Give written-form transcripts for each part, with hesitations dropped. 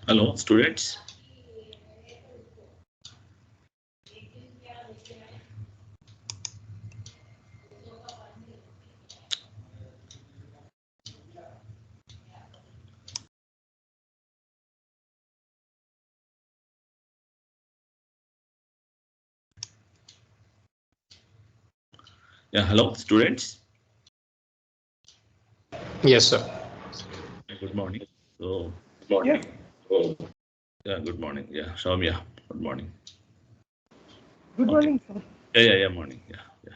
Hello, students. Yeah, hello, students. Yes, sir. Good morning. So, Yes, yeah, good morning. Yeah, Soumya, good morning. good Okay. morning, sir. Yeah, morning. Yeah.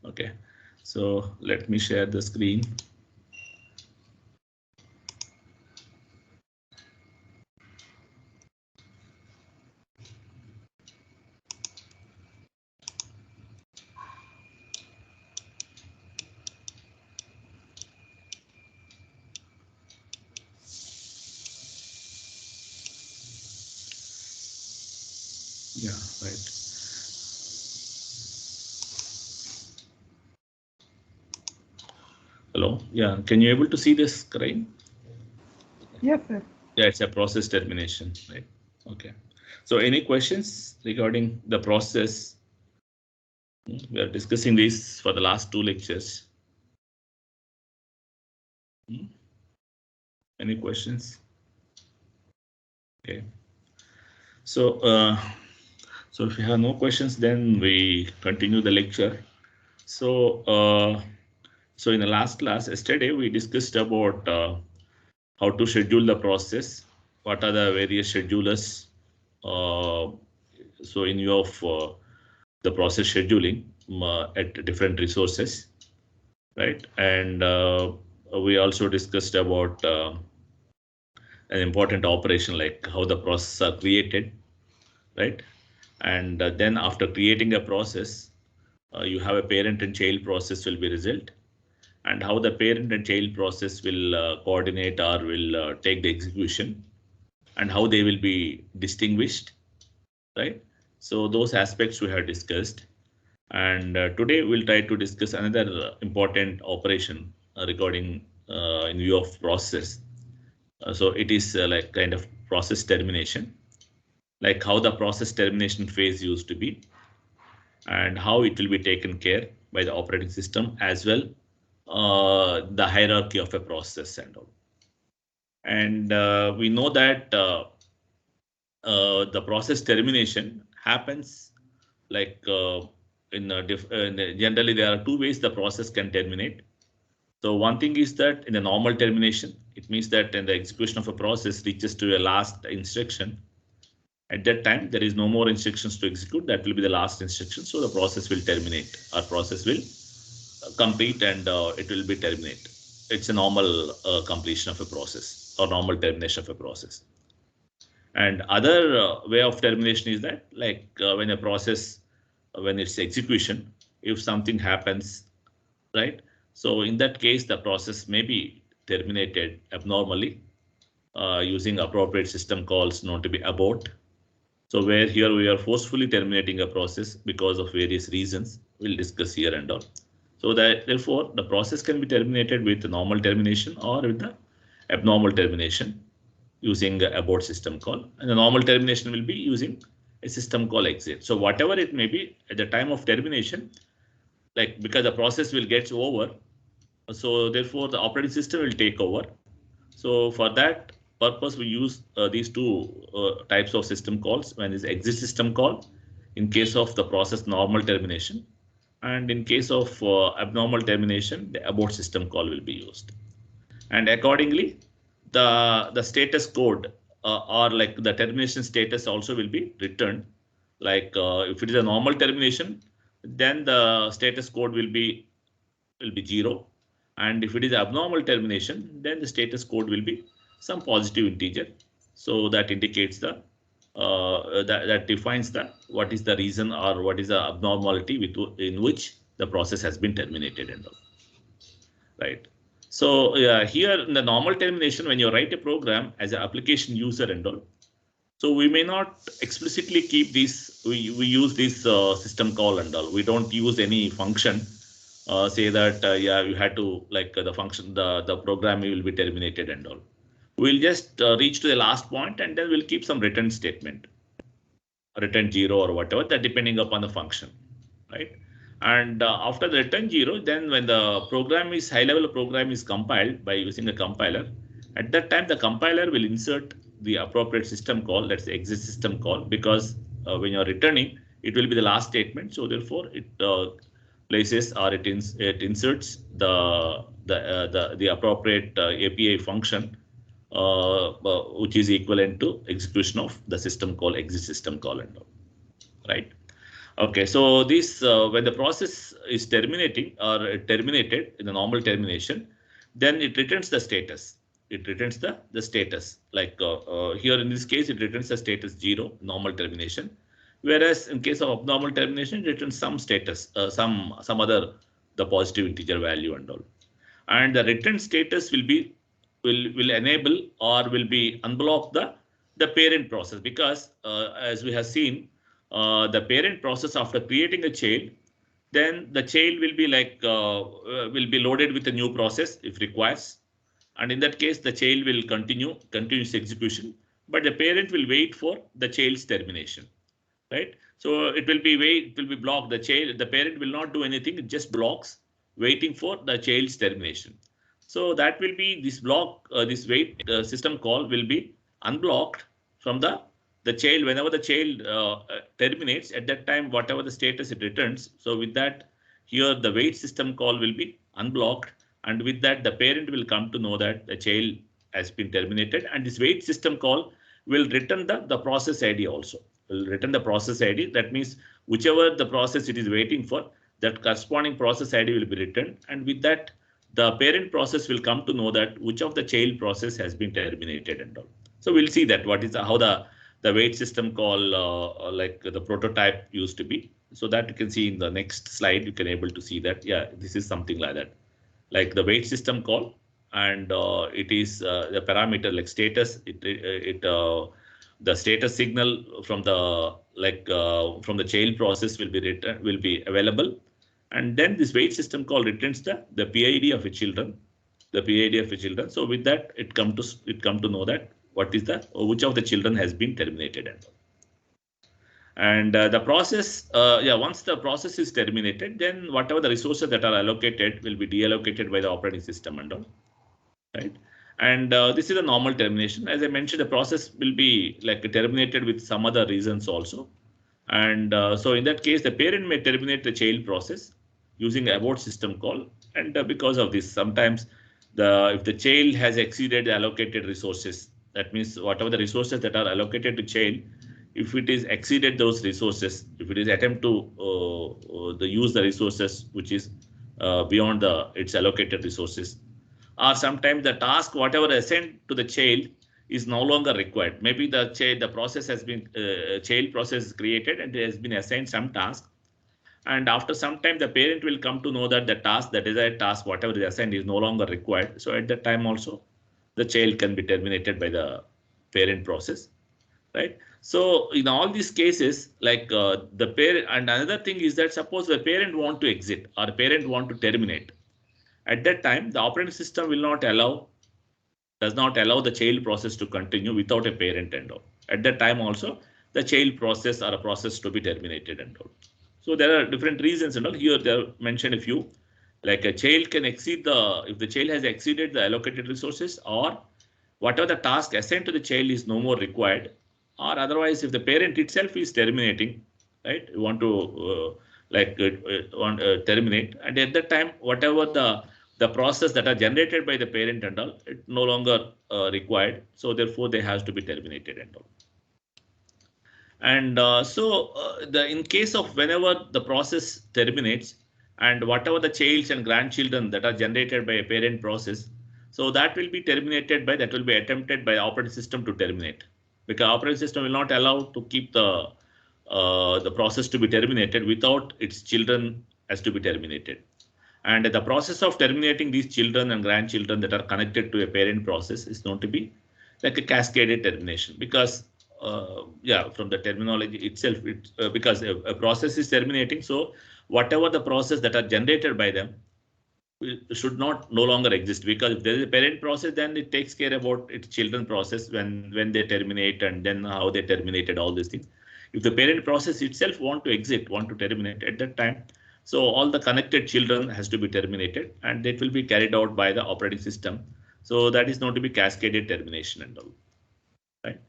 Okay. So let me share the screen. Yeah, right. Hello. Yeah, can you able to see this screen? Yes, sir. Yeah, it's a process termination, right? Okay. So any questions regarding the process? We are discussing this for the last two lectures. Any questions? Okay. So, so if you have no questions, then we continue the lecture. So, so in the last class yesterday, we discussed about how to schedule the process. What are the various schedulers? Uh, so in view of the process scheduling at different resources, right? And we also discussed about an important operation like how the processes are created, right? And then after creating a process, you have a parent and child process will be result, and how the parent and child process will coordinate or will take the execution, and how they will be distinguished, right? So those aspects we have discussed, and today we'll try to discuss another important operation regarding in view of process. So it is like kind of process termination, like how the process termination phase used to be, and how it will be taken care by the operating system as well, the hierarchy of a process and all. And we know that the process termination happens like generally there are two ways the process can terminate. So one thing is that in the normal termination, it means that in the execution of a process reaches to a last instruction. At that time, there is no more instructions to execute. That will be the last instruction. So the process will terminate. Our process will complete and it will be terminate. It's a normal completion of a process or normal termination of a process. And other way of termination is that like when a process, when it's execution, if something happens, right? So in that case, the process may be terminated abnormally using appropriate system calls known to be abort. So where here we are forcefully terminating a process because of various reasons we'll discuss here and all. So that therefore the process can be terminated with normal termination or with the abnormal termination using a abort system call. And the normal termination will be using a system call exit. So whatever it may be at the time of termination, like because the process will get over, so therefore the operating system will take over. So for that purpose, we use these two types of system calls. One is exit system call in case of the process normal termination, and in case of abnormal termination, the abort system call will be used. And accordingly, the status code or like the termination status also will be returned. Like if it is a normal termination, then the status code will be 0, and if it is abnormal termination, then the status code will be some positive integer. So that indicates the that defines the what is the reason or what is the abnormality in which the process has been terminated and all, right? So here in the normal termination, when you write a program as an application user and all, so we may not explicitly keep these. We use this system call and all. We don't use any function. Say that yeah, you had to like the function, the program will be terminated and all. we'll just reach to the last point and then we'll keep some return statement, return 0 or whatever, that depending upon the function, right? And after the return 0, then when the program is high level program is compiled by using a compiler, at that time the compiler will insert the appropriate system call, that's the exit system call, because when you're returning, it will be the last statement. So therefore, it places or it inserts the appropriate API function, which is equivalent to execution of the system call, exit system call, and all, right? Okay, so this when the process is terminating or terminated in the normal termination, then it returns the status. It returns the status. Like here in this case, it returns the status 0, normal termination. Whereas in case of abnormal termination, it returns some status, some other the positive integer value and all. And the return status will enable or will be unblock the parent process, because as we have seen, the parent process after creating a child, then the child will be like will be loaded with a new process if requires, and in that case the child will continuous execution, but the parent will wait for the child's termination, right? So it will be blocked. The parent will not do anything, it just blocks waiting for the child's termination. So that will be this block, this wait system call will be unblocked from the child whenever the child terminates. At that time, whatever the status it returns. So with that, here the wait system call will be unblocked, and with that the parent will come to know that the child has been terminated, and this wait system call will return the process ID also. Will return the process ID. That means whichever the process it is waiting for, that corresponding process ID will be returned, and with that the parent process will come to know that which of the child process has been terminated and all. So we'll see that what is how the wait system call like the prototype used to be. So that you can see in the next slide, you can able to see that, yeah, this is something like that, like the wait system call, and it is the parameter like status. The status signal from the child process will be available, and then this wait system call returns the PID of a children, the PID of a children. So with that, it come to know that what is which of the children has been terminated and the process, once the process is terminated, then whatever the resources that are allocated will be deallocated by the operating system and all, right? And this is a normal termination. As I mentioned, the process will be like terminated with some other reasons also. And so in that case, the parent may terminate the child process using abort system call. And because of this, sometimes if the child has exceeded the allocated resources, that means whatever the resources that are allocated to child, if it is exceeded those resources, if it is attempt to use the resources which is beyond its allocated resources, or sometimes the task whatever assigned to the child is no longer required. Maybe the process has been child process is created and it has been assigned some task, and after some time the parent will come to know that the desired task whatever is assigned is no longer required. So at that time also the child can be terminated by the parent process, right? So in all these cases, like the parent, and another thing is that suppose the parent want to exit or parent want to terminate, at that time the operating system does not allow the child process to continue without a parent and all. At that time also the child process or a process to be terminated and all. So there are different reasons and all. Here they have mentioned a few, like a child can exceed if the child has exceeded the allocated resources, or whatever the task assigned to the child is no more required, or otherwise if the parent itself is terminating, right? You want to terminate, and at that time whatever the process that are generated by the parent and all, it no longer required. So therefore they has to be terminated and all. And in case of whenever the process terminates, and whatever the childs and grandchildren that are generated by a parent process, so that will be attempted by the operating system to terminate, because operating system will not allow to keep the process to be terminated without its children has to be terminated. And the process of terminating these children and grandchildren that are connected to a parent process is known to be like a cascaded termination, because from the terminology itself, because a process is terminating, so whatever the process that are generated by them, should not no longer exist, because if there is a parent process, then it takes care about its children process when they terminate and then how they terminated, all these things. If the parent process itself want to exit, want to terminate at that time, so all the connected children has to be terminated and that will be carried out by the operating system. So that is not to be cascaded termination and all, right?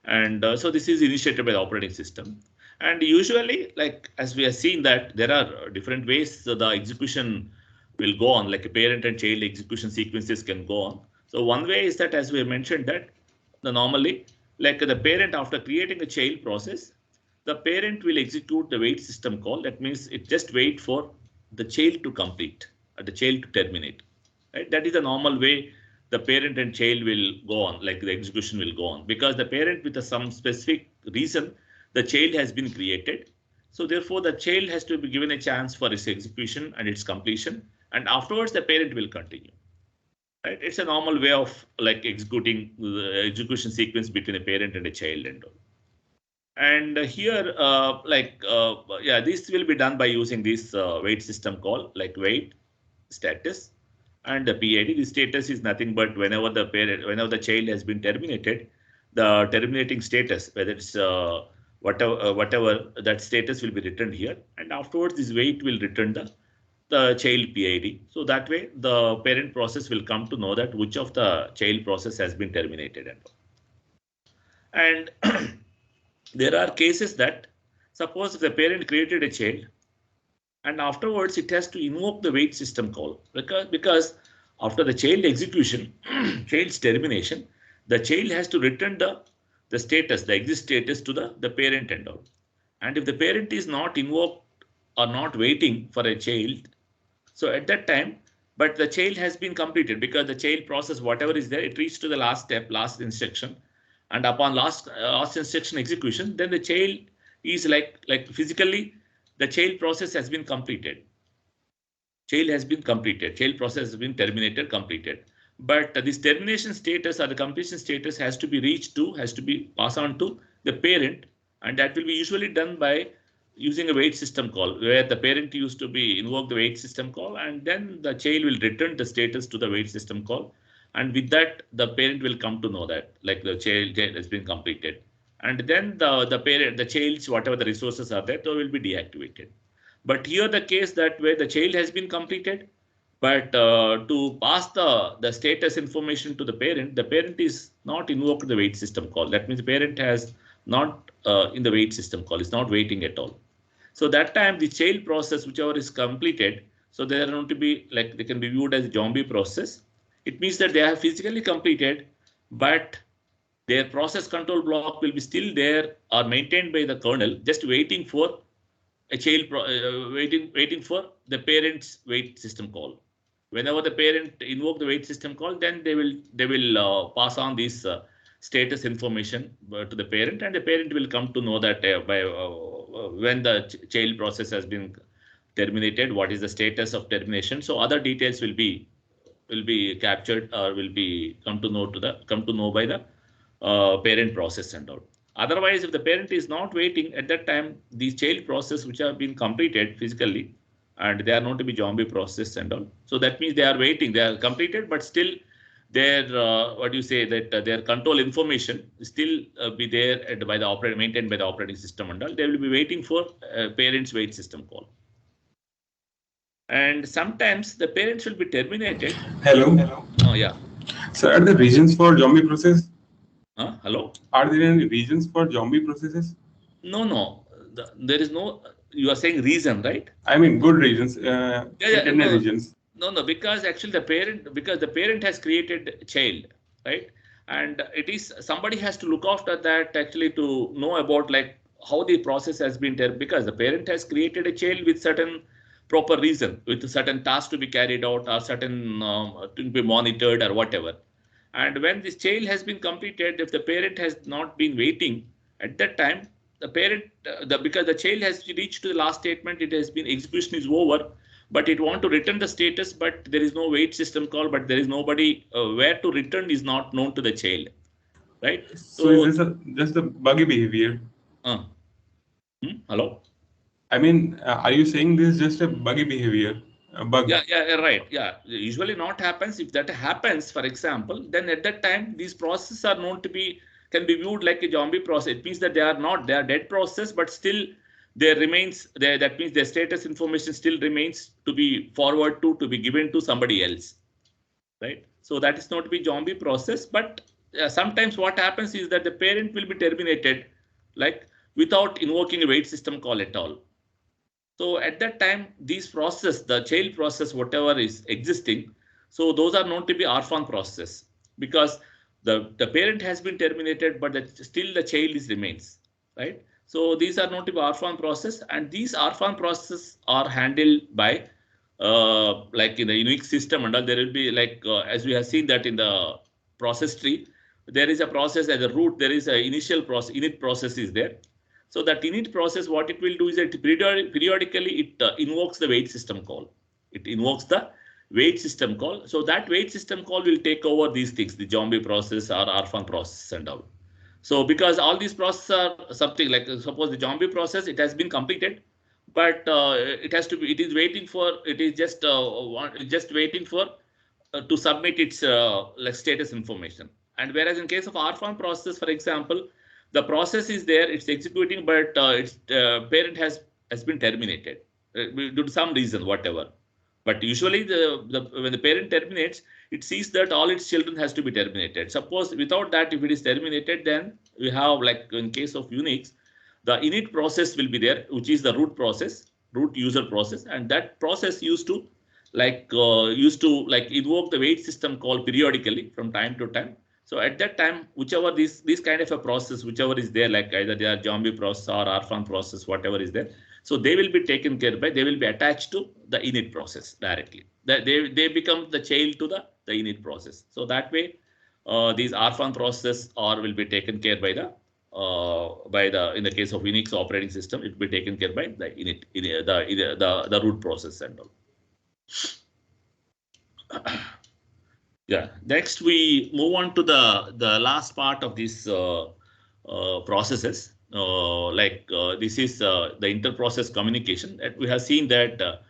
And so this is initiated by the operating system. And usually, like as we have seen that there are different ways the execution will go on, like a parent and child execution sequences can go on. So one way is that, as we mentioned, that the normally, like the parent after creating a child process, the parent will execute the wait system call. That means it just wait for the child to complete or the child to terminate. Right? That is the normal way the parent and child will go on, like the execution will go on, because the parent with some specific reason, the child has been created. So therefore, the child has to be given a chance for its execution and its completion, and afterwards the parent will continue. Right? It's a normal way of like executing the execution sequence between a parent and a child and all. And here, yeah, this will be done by using this wait system call, like wait status and the PID. The status is nothing but whenever the child has been terminated, the terminating status, whether it's whatever that status will be returned here, and afterwards this wait will return the child PID. So that way, the parent process will come to know that which of the child process has been terminated and there are cases that, suppose if the parent created a child and afterwards it has to invoke the wait system call, because after the child execution, child's termination, the child has to return the status, the exit status to the parent and all. And if the parent is not invoked or not waiting for a child, so at that time, but the child has been completed because the child process, whatever is there, it reached to the last step, last instruction. And upon last instruction execution, then the child is like physically, the child process has been completed. Child has been completed. Child process has been terminated, completed. But this termination status or the completion status has to be has to be passed on to the parent, and that will be usually done by using a wait system call, where the parent used to be invoke the wait system call, and then the child will return the status to the wait system call. And with that, the parent will come to know that like the child has been completed. And then the child's whatever the resources are there, they will be deactivated. But here the case that where the child has been completed, but to pass the status information to the parent is not invoked the wait system call. That means the parent has not in the wait system call, is not waiting at all. So that time the child process, whichever is completed, so they are going to be like they can be viewed as a zombie process. It means that they have physically completed, but their process control block will be still there or maintained by the kernel, just waiting for a child waiting for the parent's wait system call. Whenever the parent invoke the wait system call, then they will pass on this status information to the parent, and the parent will come to know that by when the child process has been terminated, what is the status of termination. So other details will be captured or will be come to know by the parent process and all. Otherwise, if the parent is not waiting at that time, these child process which have been completed physically, and they are not to be zombie process and all. So that means they are waiting, they are completed, but still their what do you say that their control information still be there by the operator, maintained by the operating system and all. They will be waiting for parents wait system call. And sometimes the parents will be terminated. Hello. Oh yeah. So are the regions for zombie process? Hello. Are there any regions for zombie processes? No. There is no. You are saying reason, right? I mean, good regions, Yeah, internal regions. no, because actually because the parent has created a child, right? And it is somebody has to look after that actually to know about like how the process has been there, because the parent has created a child with certain proper reason, with certain tasks to be carried out or certain to be monitored or whatever. And when this child has been completed, if the parent has not been waiting at that time, the parent, because the child has reached to the last statement, it has been execution is over, but it want to return the status, but there is no wait system call, but there is nobody where to return is not known to the child, right? So So, is this just a buggy behavior? Hello? I mean, are you saying this is just a buggy behavior? A bug. Yeah, right. Yeah, usually not happens. If that happens, for example, then at that time these processes are known to be can be viewed like a zombie process. It means that they are dead process, but still there remains there. That means their status information still remains to be forward to be given to somebody else, right? So that is not to be zombie process, but sometimes what happens is that the parent will be terminated, like without invoking a wait system call at all. So at that time, these process, the child process, whatever is existing, so those are known to be orphan process because the parent has been terminated, but still the child is remains, right? So these are known to be orphan process, and these orphan processes are handled by like in the unique system and all. There will be like as we have seen that in the process tree, there is a process at the root. There is a initial process, init process is there. So that init process, what it will do is that periodically it invokes the wait system call. It invokes the wait system call. So that wait system call will take over these things, the zombie process or orphan process and all. So because all these processes are something like suppose the zombie process, it has been completed, but it has to be, it is waiting for, it is just waiting for to submit its like status information. And whereas in case of orphan process, for example, the process is there, it's executing, but its parent has been terminated due to some reason, whatever. But usually when the parent terminates, it sees that all its children has to be terminated. Suppose without that, if it is terminated, then we have like in case of Unix, the init process will be there, which is the root process, root user process, and that process used to like invoke the wait system call periodically from time to time. So at that time, whichever this kind of a process, whichever is there, like either they are zombie process or orphan process, whatever is there, so they will be taken care by, they will be attached to the init process directly. They become the child to the init process. So that way, these orphan process or will be taken care by the in the case of Unix operating system, it will be taken care by the init, the root process and all. Yeah. Next, we move on to the last part of these processes. This is the inter-process communication. That we have seen that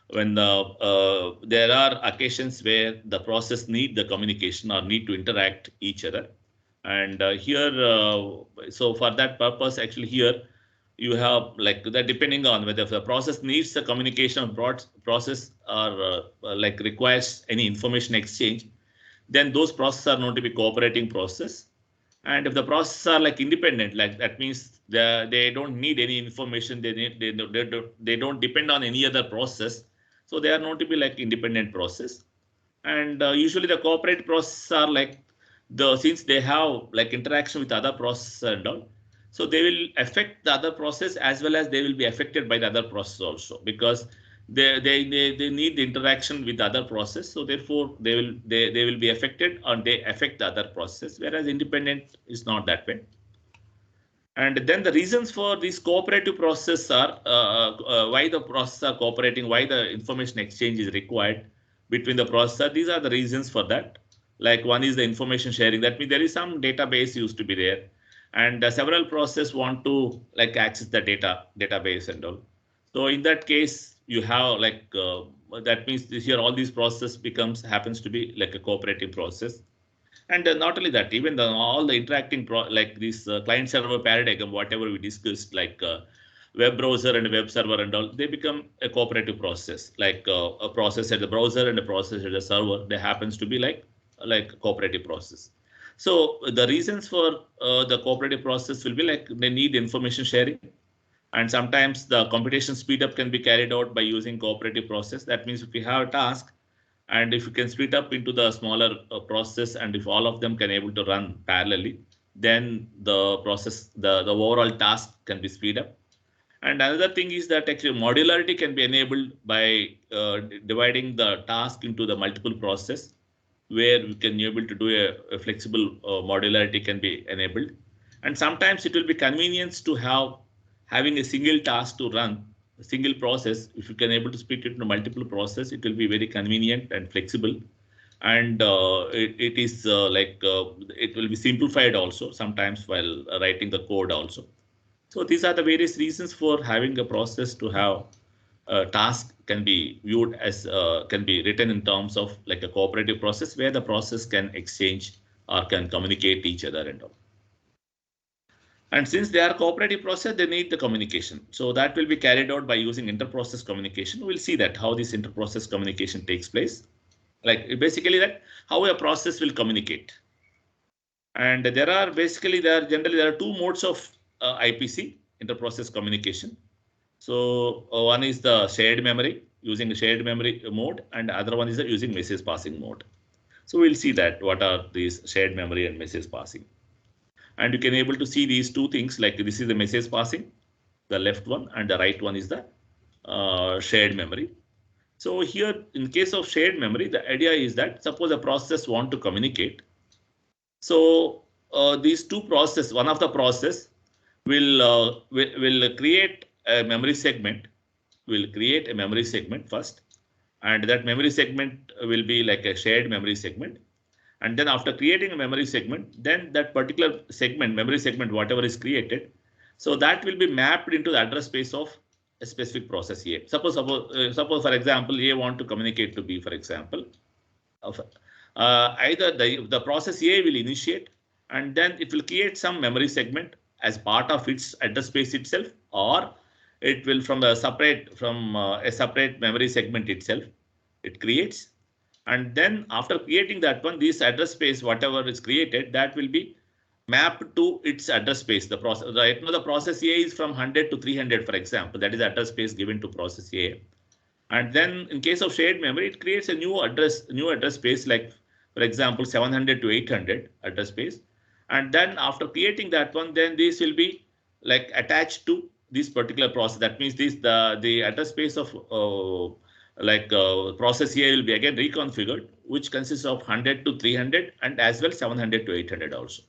when there are occasions where the process need the communication or need to interact each other, and here, so for that purpose, actually here you have like that depending on whether the process needs the communication or process or like requires any information exchange, then those processes are known to be cooperating process. And if the processes are like independent, like that means they don't need any information, they don't depend on any other process. So they are known to be like independent process. And usually the cooperative processes are like since they have like interaction with other processes and all, so they will affect the other process as well as they will be affected by the other process also, because they need the interaction with the other process. So therefore they will be affected or they affect the other process, whereas independent is not that way. And then the reasons for this cooperative process are why the processes are cooperating, why the information exchange is required between the processor. These are the reasons for that. Like one is the information sharing. That means there is some database used to be there, and several processes want to like access the database and all. So in that case, you have like that means this here all these processes happens to be like a cooperative process. And not only that, even all the interacting like this client server paradigm, whatever we discussed, like web browser and web server and all, they become a cooperative process, like a process at the browser and a process at the server. They happens to be like cooperative process. So the reasons for the cooperative process will be like they need information sharing. And sometimes the computation speed up can be carried out by using cooperative process. That means if we have a task, and if you can split up into the smaller process, and if all of them can able to run parallelly, then the process, the overall task can be speed up. And another thing is that actually modularity can be enabled by dividing the task into the multiple process, where we can be able to do a flexible modularity can be enabled. And sometimes it will be convenience to having a single task to run, a single process. If you can able to split it into multiple process, it will be very convenient and flexible. And it is it will be simplified also sometimes while writing the code also. So these are the various reasons for having a process to have task can be viewed as can be written in terms of like a cooperative process where the process can exchange or can communicate each other and all. And since they are cooperative process, they need the communication. So that will be carried out by using inter-process communication. We'll see that how this inter-process communication takes place. Like basically that how a process will communicate. And there are two modes of IPC, inter-process communication. So one is the shared memory using the shared memory mode, and the other one is using message passing mode. So we'll see that what are these shared memory and message passing. And you can able to see these two things, like this is the message passing, the left one, and the right one is the shared memory. So here in case of shared memory, the idea is that suppose a process want to communicate. So these two process, one of the process will create a memory segment, first, and that memory segment will be like a shared memory segment. And then after creating a memory segment, then that particular segment, memory segment, whatever is created, so that will be mapped into the address space of a specific process A. Suppose for example, A want to communicate to B, for example. Either the process A will initiate and then it will create some memory segment as part of its address space itself, or it will from a separate memory segment itself, it creates. And then after creating that one, this address space, whatever is created, that will be mapped to its address space. The process right now, the process A is from 100 to 300, for example. That is the address space given to process A. And then in case of shared memory, it creates a new address space, like for example 700 to 800 address space. And then after creating that one, then this will be like attached to this particular process. That means the address space of process A will be again reconfigured, which consists of 100 to 300 and as well 700 to 800 also.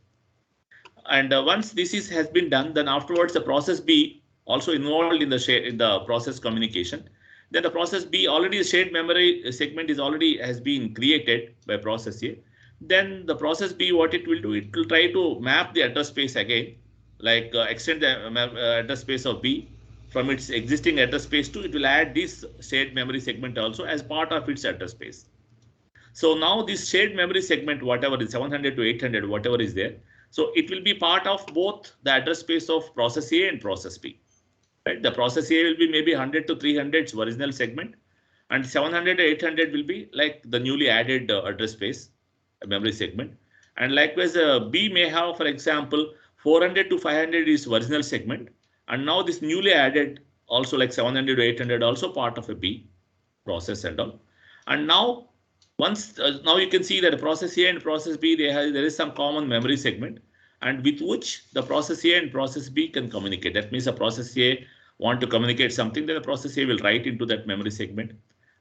And once this has been done, then afterwards the process B also involved in the process communication. Then the process B already the shared memory segment has been created by process A. Then the process B, what it will do, it will try to map the address space again, like extend the address space of B from its existing address space to, it will add this shared memory segment also as part of its address space. So now this shared memory segment, whatever is 700 to 800, whatever is there, so it will be part of both the address space of process A and process B. Right? The process A will be maybe 100 to 300 its original segment, and 700 to 800 will be like the newly added address space memory segment. And likewise, B may have, for example, 400 to 500 is original segment, and now this newly added also like 700 to 800 also part of a B process and all. And now once now you can see that process A and process B, there is some common memory segment, and with which the process A and process B can communicate. That means the process A want to communicate something, then the process A will write into that memory segment.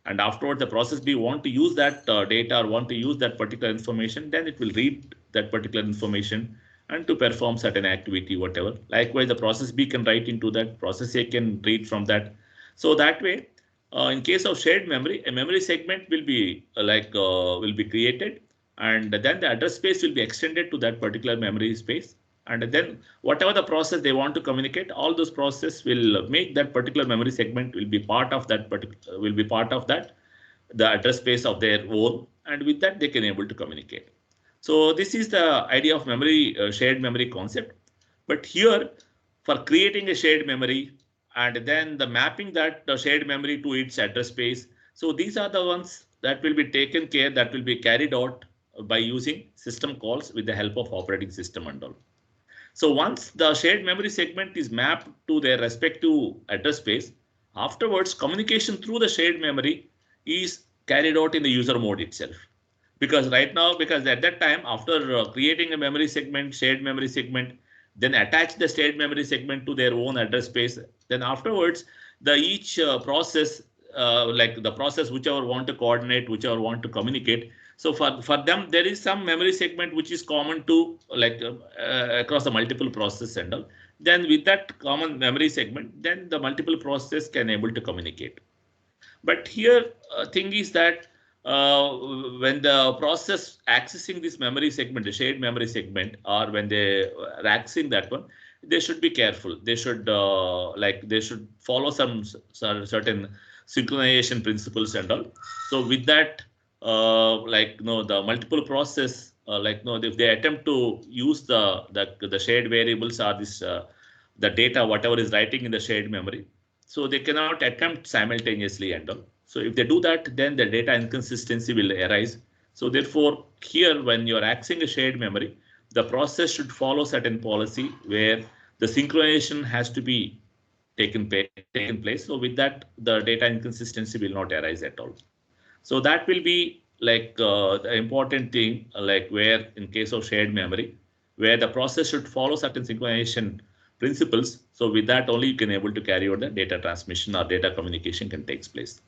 And afterward, the process B want to use that data or want to use that particular information, then it will read that particular information and to perform certain activity, whatever. Likewise, the process B can write into that, process A can read from that. So that way, in case of shared memory, a memory segment will be will be created, and then the address space will be extended to that particular memory space. And then whatever the process they want to communicate, all those processes will make that particular memory segment will be part of that the address space of their own, and with that they can able to communicate. So this is the idea of memory shared memory concept. But here for creating a shared memory and then the mapping that the shared memory to its address space, so these are the ones that will be taken care, that will be carried out by using system calls with the help of operating system and all. So once the shared memory segment is mapped to their respective address space, afterwards communication through the shared memory is carried out in the user mode itself. Because right now, because at that time, after creating a memory segment, shared memory segment, then attach the shared memory segment to their own address space, then afterwards, each process, like the process whichever want to coordinate, whichever want to communicate. So for them, there is some memory segment which is common to across the multiple processes and all. Then with that common memory segment, then the multiple processes can able to communicate. But here thing is that when the process accessing this memory segment, the shared memory segment, or when they are accessing that one, they should be careful. They should they should follow some certain synchronization principles and all. So with that, the multiple process, if they attempt to use the shared variables or this the data, whatever is writing in the shared memory, so they cannot attempt simultaneously and all. So if they do that, then the data inconsistency will arise. So therefore, here when you are accessing a shared memory, the process should follow certain policy where the synchronization has to be taken place. So with that, the data inconsistency will not arise at all. So that will be the important thing, where in case of shared memory, where the process should follow certain synchronization principles. So with that only you can able to carry out the data transmission or data communication can takes place.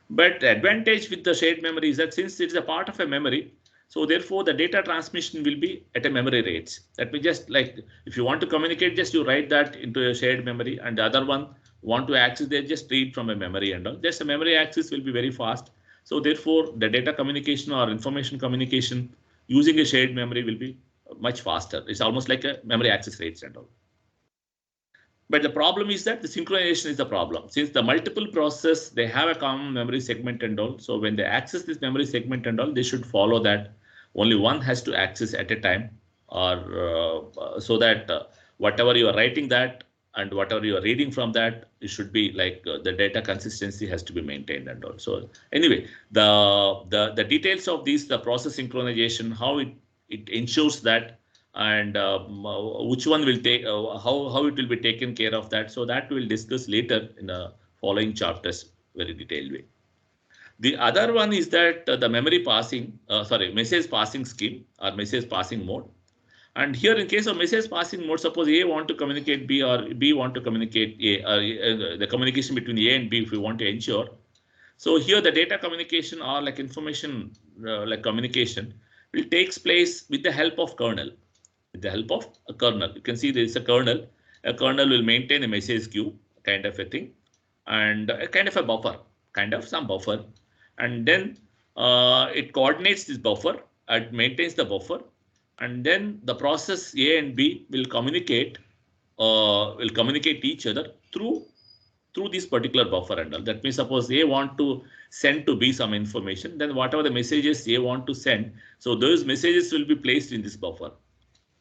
But the advantage with the shared memory is that since it's a part of a memory, so therefore the data transmission will be at a memory rates. That means just like if you want to communicate, just you write that into a shared memory, and the other one want to access, they just read from a memory and all. Just the memory access will be very fast. So therefore the data communication or information communication using a shared memory will be much faster. It's almost like a memory access rates and all. But the problem is that the synchronization is the problem. Since the multiple process, they have a common memory segment and all. So when they access this memory segment and all, they should follow that only one has to access at a time, or so that whatever you are writing that and whatever you are reading from that, it should be the data consistency has to be maintained and all. So anyway, the details of these, the process synchronization, how it ensures that, and which one will take, how it will be taken care of that. So that we'll discuss later in the following chapters, very detailed way. The other one is that the memory passing, message passing scheme or message passing mode. And here in case of message passing mode, suppose A want to communicate B or B want to communicate A, the communication between A and B if we want to ensure. So here the data communication or information communication will takes place with the help of kernel. With the help of a kernel, you can see there is a kernel. A kernel will maintain a message queue kind of a thing, and a kind of a buffer, some buffer, and then it coordinates this buffer and maintains the buffer, and then the process A and B will communicate each other through this particular buffer and all. That means suppose A want to send to B some information, then whatever the messages A want to send, so those messages will be placed in this buffer.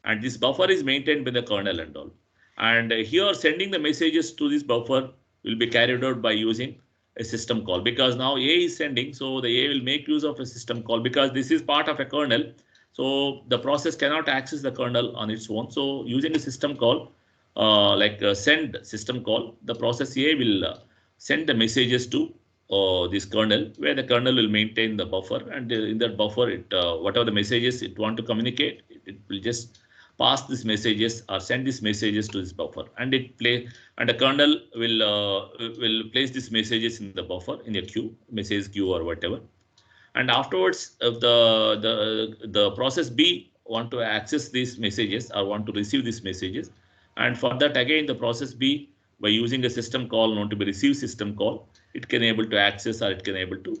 And this buffer is maintained by the kernel and all. And here sending the messages to this buffer will be carried out by using a system call, because now A is sending, so the A will make use of a system call because this is part of a kernel. So the process cannot access the kernel on its own. So using a system call, send system call, the process A will send the messages to this kernel, where the kernel will maintain the buffer, and in that buffer, it whatever the messages it want to communicate, it will just pass these messages or send these messages to this buffer, and the kernel will place these messages in the buffer in a queue, message queue or whatever. And afterwards, if the process B want to access these messages or want to receive these messages, and for that again the process B, by using a system call known to be receive system call, it can able to access or it can able to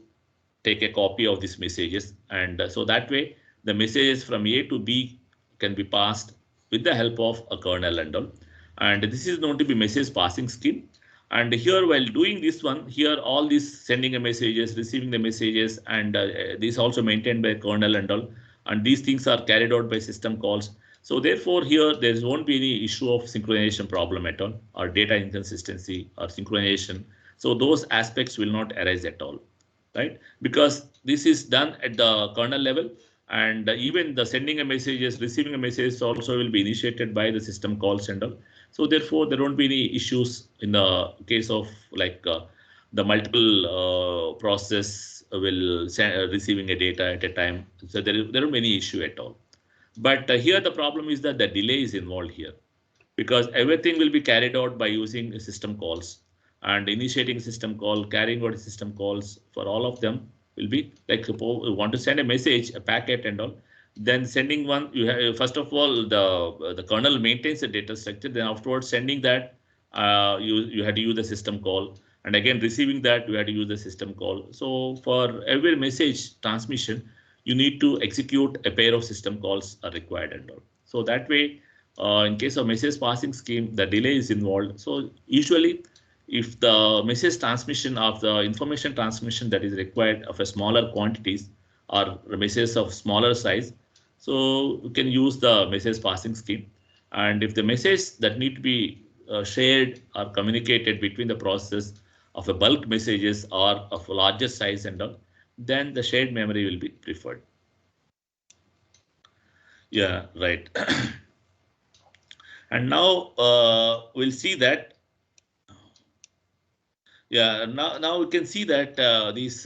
take a copy of these messages, and so that way the messages from A to B can be passed with the help of a kernel and all. And this is known to be message passing scheme. And here while doing this one, here all these sending a messages, receiving the messages, and this also maintained by kernel and all. And these things are carried out by system calls. So therefore here there won't be any issue of synchronization problem at all, or data inconsistency or synchronization. So those aspects will not arise at all, right? Because this is done at the kernel level. And even the sending a messages, receiving a message also will be initiated by the system calls and all. So therefore, there won't be any issues in the case of the multiple process will receiving a data at a time. So there won't be any issue at all. But here the problem is that the delay is involved here, because everything will be carried out by using system calls, and initiating system call, carrying out system calls for all of them will be like, suppose you want to send a message, a packet and all, then sending one, you have first of all the kernel maintains the data structure, then afterwards sending that you had to use the system call, and again receiving that you had to use the system call. So for every message transmission, you need to execute a pair of system calls are required and all. So that way, in case of message passing scheme, the delay is involved. So usually if the message transmission of the information transmission that is required of a smaller quantities or messages of smaller size, so you can use the message passing scheme. And if the message that need to be shared or communicated between the process of a bulk messages or of a larger size and all, then the shared memory will be preferred. Yeah, right. And now we'll see that. Yeah, now we can see that these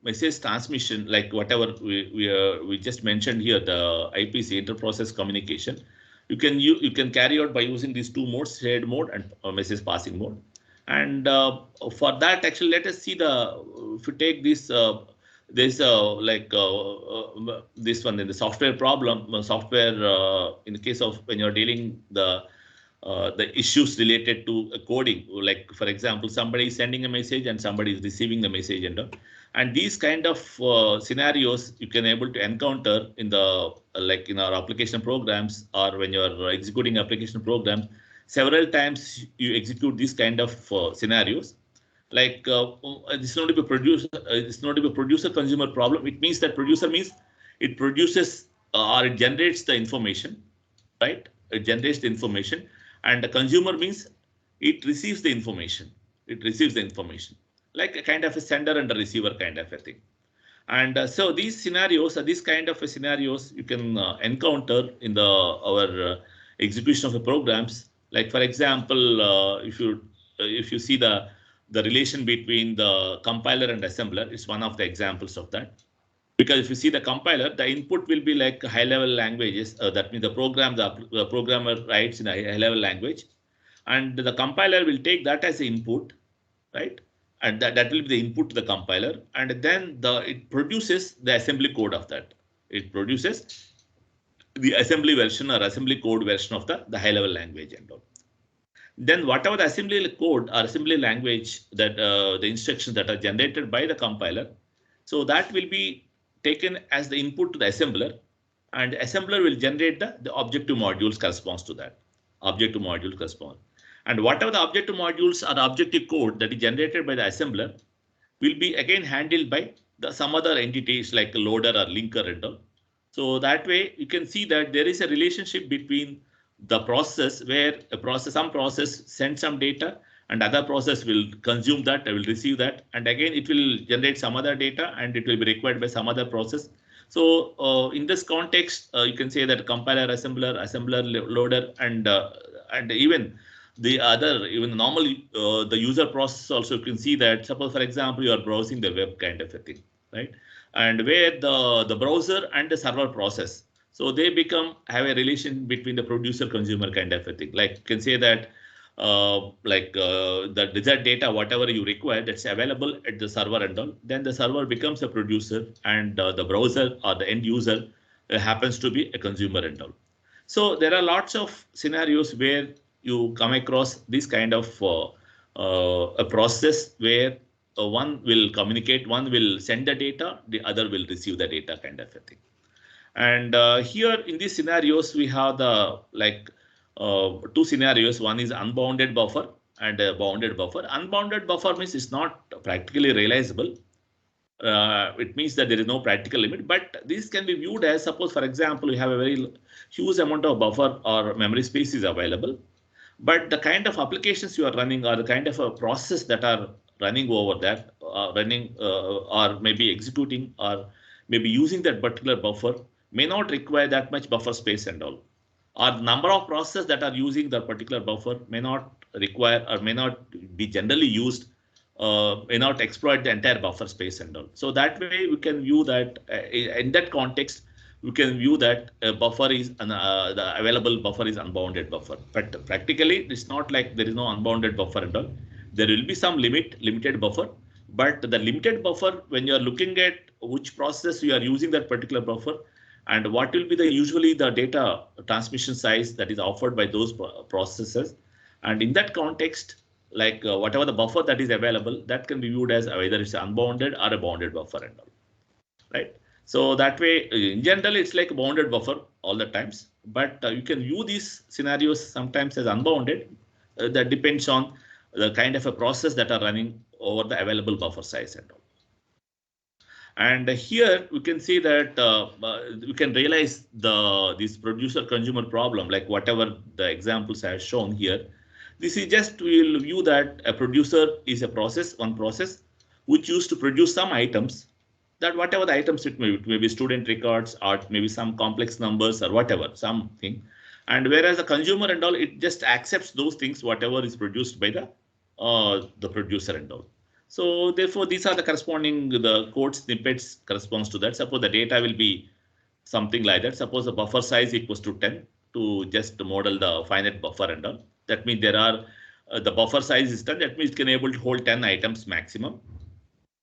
message transmission, like whatever we just mentioned here, the IPC, inter-process communication, you can carry out by using these two modes, shared mode and message passing mode. And for that, actually, let us see if you take this this this one in the software problem, software in the case of when you're dealing the issues related to coding, like for example, somebody is sending a message and somebody is receiving the message, and these kind of scenarios you can able to encounter in the like in our application programs, or when you're executing application programs. Several times you execute these kind of scenarios. Like this is not to be producer, it's not to be a producer consumer problem. It means that producer means it produces or it generates the information, right? It generates the information, and the consumer means it receives the information. It receives the information, like a kind of a sender and a receiver kind of a thing. And so these scenarios are these kind of scenarios you can encounter in the our execution of the programs. Like for example, if you see the relation between the compiler and assembler, is one of the examples of that. Because if you see the compiler, the input will be like high-level languages. That means the programmer writes in a high-level language, and the compiler will take that as the input, right? And that will be the input to the compiler, and then it produces the assembly code of that. It produces the assembly version or assembly code version of the high-level language and all. Then whatever the assembly code or assembly language that the instructions that are generated by the compiler, so that will be taken as the input to the assembler, and assembler will generate the objective modules corresponds to that. Objective module correspond. And whatever the objective modules or the objective code that is generated by the assembler will be again handled by some other entities like a loader or linker and all. So that way you can see that there is a relationship between the process where some process sends some data and other process will consume that, will receive that, and again it will generate some other data and it will be required by some other process. So in this context, you can say that compiler, assembler, loader, and even the other, even normal the user process also, you can see that. Suppose for example you are browsing the web kind of a thing, right? And where the browser and the server process, so they have a relation between the producer consumer kind of a thing. Like you can say that the desired data, whatever you require, that's available at the server and all, then the server becomes a producer, and the browser or the end user happens to be a consumer and all. So there are lots of scenarios where you come across this kind of a process where one will communicate, one will send the data, the other will receive the data kind of a thing. And here in these scenarios, we have the two scenarios. One is unbounded buffer and a bounded buffer. Unbounded buffer means it's not practically realizable. It means that there is no practical limit, but this can be viewed as, suppose for example, you have a very huge amount of buffer or memory space is available, but the kind of applications you are running or the kind of a process that are running over that, or maybe executing or maybe using that particular buffer may not require that much buffer space and all. Or number of processes that are using that particular buffer may not require or may not be generally used, may not exploit the entire buffer space and all. So that way we can view that in that context, we can view that buffer is the available buffer is unbounded buffer. But practically, it's not like there is no unbounded buffer and all. There will be some limited buffer, but the limited buffer, when you are looking at which process you are using that particular buffer, and what will be usually the data transmission size that is offered by those processes, and in that context, like whatever the buffer that is available, that can be viewed as either it's unbounded or a bounded buffer and all, right? So that way, in general, it's like a bounded buffer all the times, but you can view these scenarios sometimes as unbounded. That depends on the kind of a process that are running over the available buffer size and all. And here we can see that we can realize this producer consumer problem, like whatever the examples I have shown here. This is just, we will view that a producer is a process, one process, which used to produce some items, that whatever the items it may be student records or maybe some complex numbers or whatever, something. And whereas the consumer and all, it just accepts those things, whatever is produced by the producer and all. So therefore, these are the corresponding, the code snippets corresponds to that. Suppose the data will be something like that. Suppose the buffer size equals to 10 to just model the finite buffer and all. That means there are the buffer size is 10. That means it can able to hold 10 items maximum.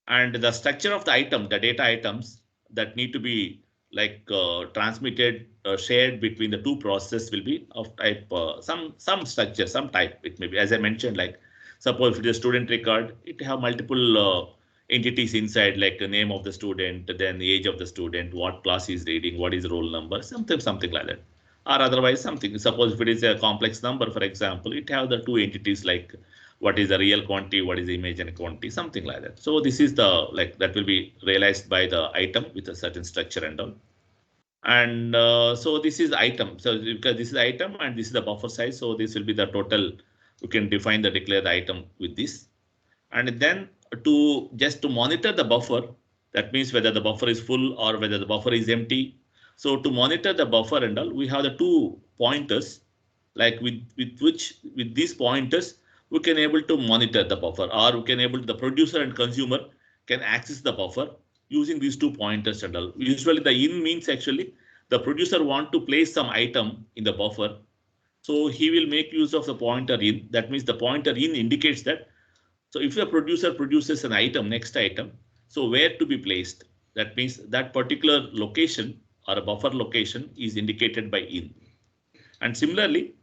And the structure of the item, the data items that need to be like transmitted, shared between the two processes will be of type some structure, some type. It may be, as I mentioned, like suppose if it is a student record, it have multiple entities inside, like the name of the student, then the age of the student, what class is reading, what is roll number, something like that. Or otherwise something. Suppose if it is a complex number, for example, it have the two entities like what is the real quantity, what is the imaginary quantity, something like that. So this is the like that will be realized by the item with a certain structure and all. And so this is the item. So because this is the item and this is the buffer size, so this will be the total. You can define the declare the item with this. And then to just to monitor the buffer, that means whether the buffer is full or whether the buffer is empty. So to monitor the buffer and all, we have the two pointers, like with these pointers, we can able to monitor the buffer, or we can able to, the producer and consumer can access the buffer using these two pointers and all. Usually the in means actually the producer want to place some item in the buffer. So he will make use of the pointer in. That means the pointer in indicates that. So if a producer produces an item, next item, so where to be placed? That means that particular location or a buffer location is indicated by in. And similarly,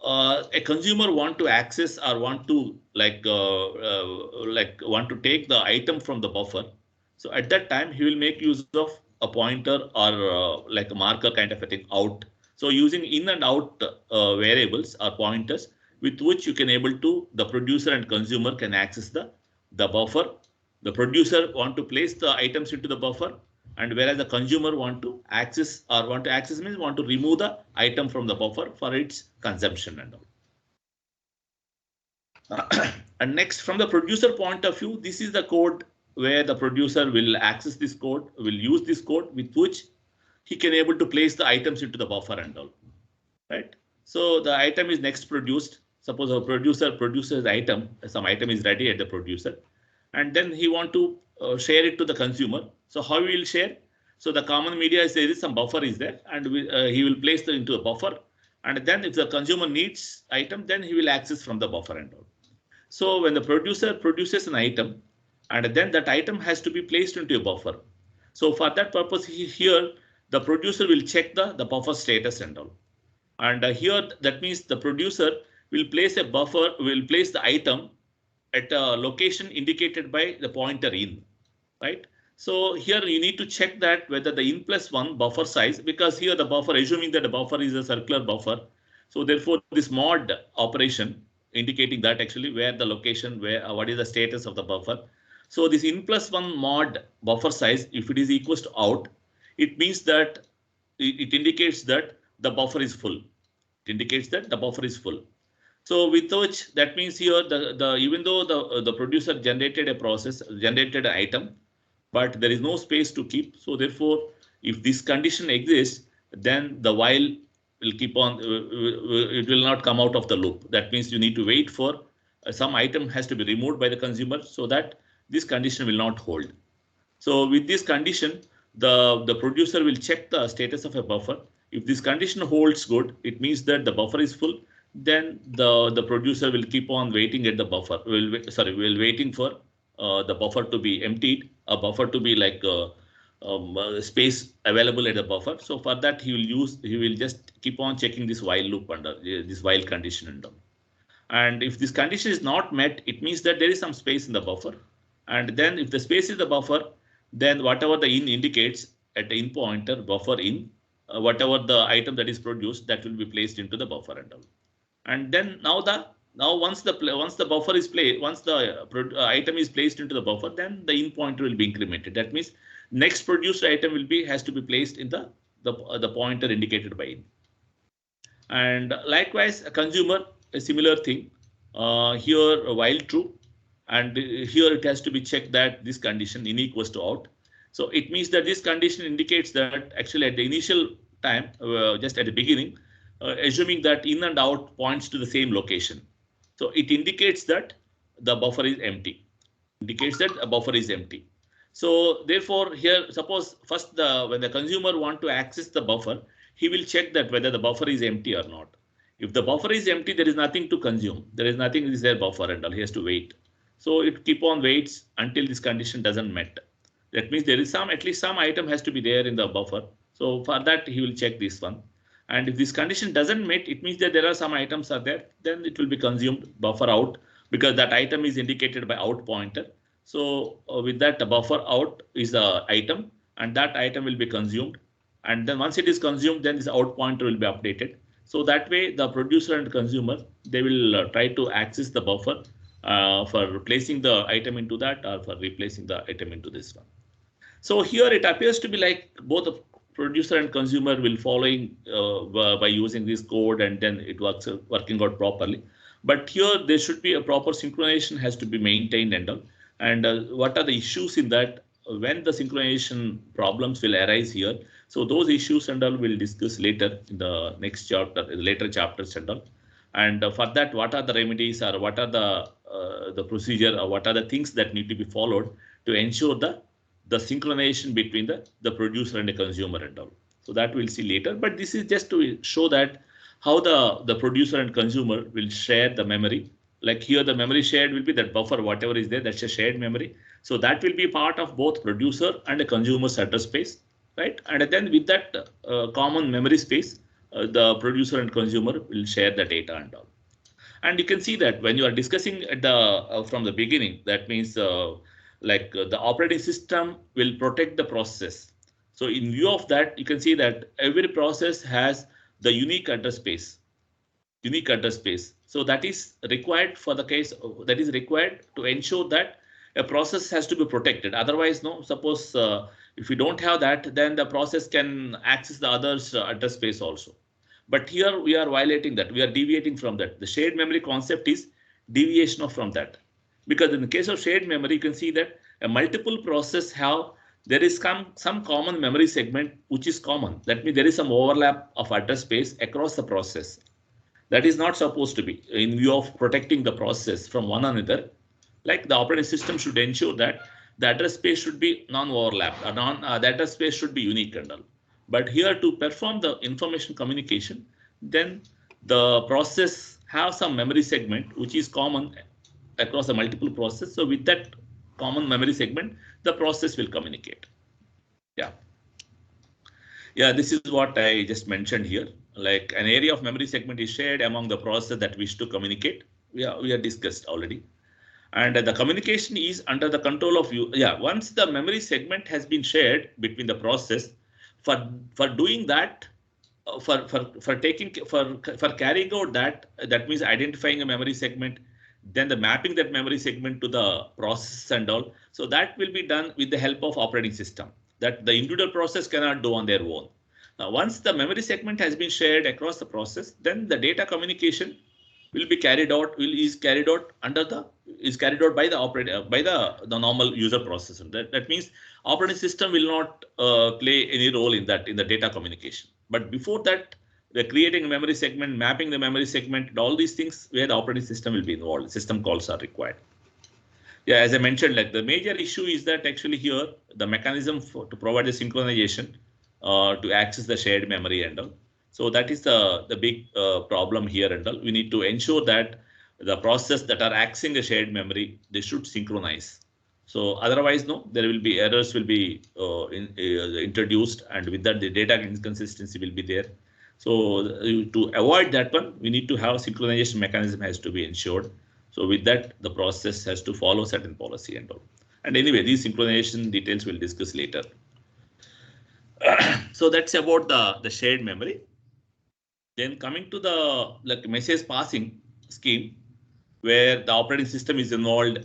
a consumer want to access or want to want to take the item from the buffer. So at that time, he will make use of a pointer or like a marker kind of a thing out. So using in and out variables or pointers with which you can able to, the producer and consumer can access the buffer. The producer want to place the items into the buffer, and whereas the consumer want to access means want to remove the item from the buffer for its consumption and all. And next, from the producer point of view, this is the code where the producer will access this code, will use this code with which he can able to place the items into the buffer and all, right? So the item is next produced. Suppose a producer produces the item, some item is ready at the producer, and then he want to share it to the consumer. So how he will share? So the common media is there is some buffer is there, and he will place it into a buffer. And then if the consumer needs item, then he will access from the buffer and all. So when the producer produces an item, and then that item has to be placed into a buffer. So for that purpose, here the producer will check the buffer status and all. And here that means the producer will place a buffer, will place the item at a location indicated by the pointer in, right? So here you need to check that whether the in plus one buffer size, because here the buffer, assuming that the buffer is a circular buffer. So therefore this mod operation indicating that actually where the location, where what is the status of the buffer. So this in plus one mod buffer size, if it is equals to out, it means that it indicates that the buffer is full. It indicates that the buffer is full. So with which that means here even though the producer generated a process, generated an item, but there is no space to keep. So therefore, if this condition exists, then the while will keep on, it will not come out of the loop. That means you need to wait for some item has to be removed by the consumer so that this condition will not hold. So with this condition, the producer will check the status of a buffer. If this condition holds good, it means that the buffer is full. Then the producer will keep on waiting at the buffer. Will waiting for the buffer to be emptied, a buffer to be like space available at the buffer. So for that he will just keep on checking this while loop under this while condition and all. And if this condition is not met, it means that there is some space in the buffer. And then if the space is the buffer, then whatever the in indicates at the in pointer buffer in, whatever the item that is produced, that will be placed into the buffer and all. And then now the Now once the buffer is placed, once the item is placed into the buffer, then the in pointer will be incremented. That means next produced item has to be placed in the pointer indicated by in. And likewise, a consumer, a similar thing. Here while true, and here it has to be checked that this condition in equals to out. So it means that this condition indicates that actually at the initial time, just at the beginning, assuming that in and out points to the same location. So it indicates that the buffer is empty. Indicates that a buffer is empty. So therefore here, suppose first when the consumer want to access the buffer, he will check that whether the buffer is empty or not. If the buffer is empty, there is nothing to consume. There is nothing is there buffer and all. He has to wait. So it keep on waits until this condition doesn't met. That means there is at least some item has to be there in the buffer. So for that, he will check this one. And if this condition doesn't meet, it means that there are some items are there, then it will be consumed buffer out because that item is indicated by out pointer. So with that, the buffer out is the item and that item will be consumed. And then once it is consumed, then this out pointer will be updated. So that way the producer and consumer, they will try to access the buffer for replacing the item into that or for replacing the item into this one. So here it appears to be like both the producer and consumer will following by using this code and then it working out properly. But here there should be a proper synchronization has to be maintained and all. And what are the issues in that when the synchronization problems will arise here. So those issues and all we'll discuss later in the next chapter, later chapters and all. And for that, what are the remedies or what are the procedure or what are the things that need to be followed to ensure the synchronization between the producer and the consumer and all. So that we'll see later. But this is just to show that how the producer and consumer will share the memory. Like here, the memory shared will be that buffer, whatever is there, that's a shared memory. So that will be part of both producer and a consumer's address space, right? And then with that common memory space, the producer and consumer will share the data and all. And you can see that when you are discussing at the from the beginning, that means the operating system will protect the process. So in view of that, you can see that every process has the unique address space. So that is required for the case that is required to ensure that a process has to be protected. Otherwise, no, suppose if we don't have that, then the process can access the other's address space also. But here we are violating that. We are deviating from that. The shared memory concept is deviation from that. Because in the case of shared memory, you can see that a multiple process there is some common memory segment which is common. That means there is some overlap of address space across the process. That is not supposed to be in view of protecting the process from one another. Like the operating system should ensure that the address space should be non-overlapped, the address space should be unique and all. But here to perform the information communication, then the process have some memory segment which is common across the multiple process. So with that common memory segment, the process will communicate. Yeah, this is what I just mentioned here. Like an area of memory segment is shared among the process that wish to communicate. We have discussed already. And the communication is under the control of you. Yeah, once the memory segment has been shared between the process, for doing that, for carrying out that means identifying a memory segment, then the mapping that memory segment to the process and all. So that will be done with the help of operating system that the individual process cannot do on their own. Now, once the memory segment has been shared across the process, then the data communication will be carried out by the operator by the normal user process. That means operating system will not play any role in the data communication. But before that, the creating a memory segment, mapping the memory segment, all these things where the operating system will be involved. System calls are required. Yeah, as I mentioned, like the major issue is that actually here the mechanism to provide the synchronization to access the shared memory and all. So that is the big problem here and all. We need to ensure that the process that are accessing the shared memory, they should synchronize. So otherwise, no, there will be errors will be introduced, and with that the data inconsistency will be there. So to avoid that one, we need to have synchronization mechanism has to be ensured. So with that, the process has to follow certain policy and all. And anyway, these synchronization details we'll discuss later. So that's about the shared memory. Then coming to the message passing scheme. where the operating system is involved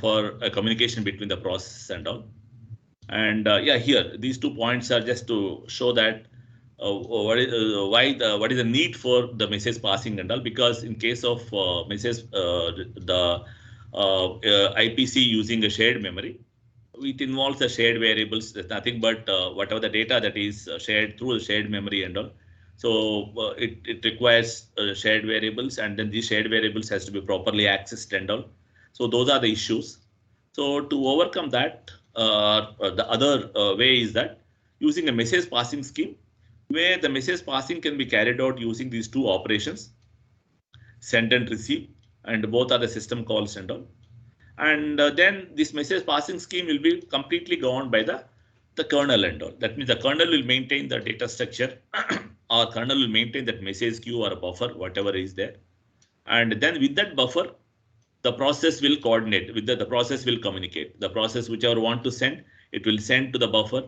for a communication between the process and all. And yeah, here these 2 points are just to show that what is the need for the message passing and all, because in case of message the IPC using a shared memory, it involves the shared variables. There's nothing but whatever the data that is shared through the shared memory and all. So it requires shared variables, and then these shared variables has to be properly accessed and all. So those are the issues. So to overcome that, the other way is that using a message passing scheme, where the message passing can be carried out using these 2 operations, send and receive, and both are the system calls and all. And then this message passing scheme will be completely governed by the kernel and all. That means the kernel will maintain the data structure or kernel will maintain that message queue or a buffer, whatever is there. And then with that buffer, the process will coordinate with the process will communicate. The process whichever want to send, it will send to the buffer,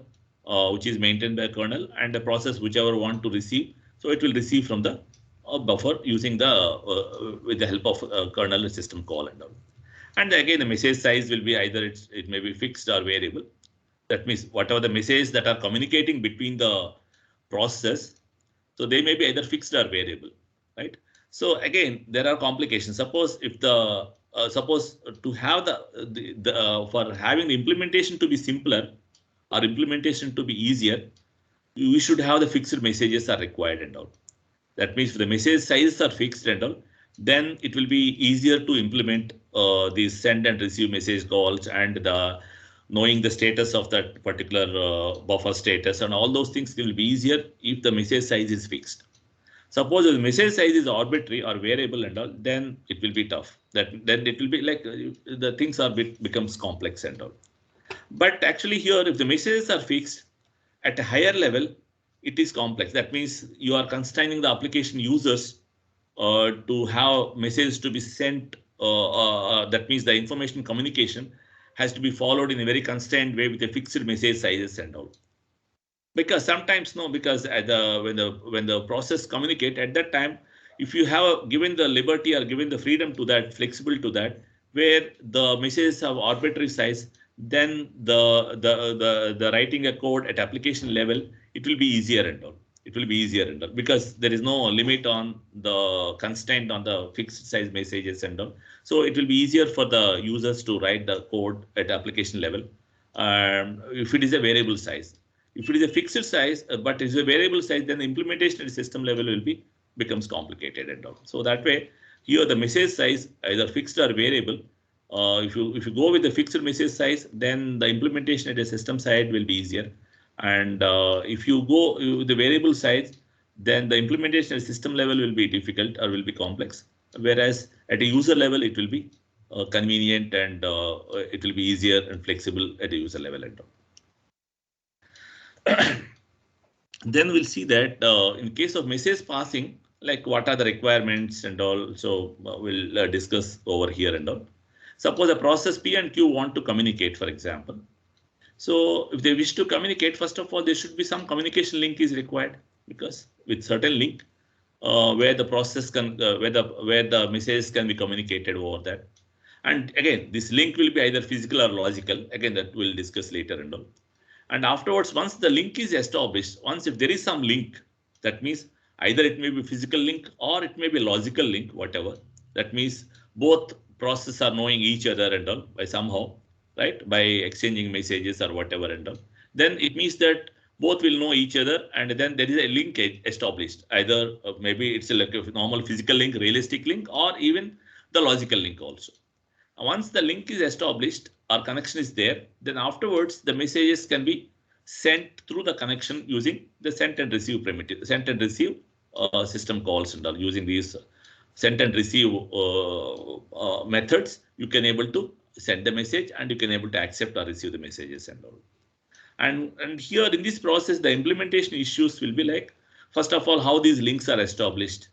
which is maintained by kernel, and the process whichever want to receive, so it will receive from the buffer using the with the help of kernel system call and all. And again, the message size will be either it may be fixed or variable. That means whatever the message that are communicating between the process, so they may be either fixed or variable, right? So again, there are complications. Suppose if the suppose to have for having the implementation to be simpler or implementation to be easier, we should have the fixed messages are required and all. That means if the message sizes are fixed and all, then it will be easier to implement these send and receive message calls and the knowing the status of that particular buffer status and all those things will be easier if the message size is fixed. Suppose the message size is arbitrary or variable and all, then it will be tough. Then it will be like the things are becomes complex and all. But actually here, if the messages are fixed at a higher level, it is complex. That means you are constraining the application users to have messages to be sent. That means the information communication has to be followed in a very constrained way with a fixed message sizes and all. Because sometimes no, because when the process communicate at that time, if you have given the liberty or given the freedom to that, flexible to that, where the messages have arbitrary size, then the writing a code at application level, it will be easier and all. It will be easier and all because there is no limit on the constraint on the fixed size messages and all. So it will be easier for the users to write the code at application level. If it is a variable size. If it is a fixed size, but it's a variable size, then the implementation at the system level will becomes complicated and all. So that way, here the message size either fixed or variable. If you go with the fixed message size, then the implementation at the system side will be easier. And if you go with the variable size, then the implementation at the system level will be difficult or will be complex. Whereas at a user level, it will be convenient and it will be easier and flexible at a user level and all. Then we'll see that in case of message passing, like what are the requirements and all. So we'll discuss over here and all. Suppose a process P and Q want to communicate, for example. So if they wish to communicate, first of all, there should be some communication link is required because with certain link where the process can where the messages can be communicated over that. And again, this link will be either physical or logical. Again, that we'll discuss later and all. And afterwards, once the link is established, once if there is some link, that means either it may be physical link or it may be logical link, whatever. That means both processes are knowing each other and all by somehow, right? By exchanging messages or whatever and all. Then it means that both will know each other and then there is a link established. Either maybe it's like a normal physical link, realistic link, or even the logical link also. Once the link is established, our connection is there, then afterwards the messages can be sent through the connection using the send and receive primitive, send and receive system calls and all. Using these send and receive methods, you can able to send the message and you can able to accept or receive the messages and all. And here in this process, the implementation issues will be like, first of all, how these links are established,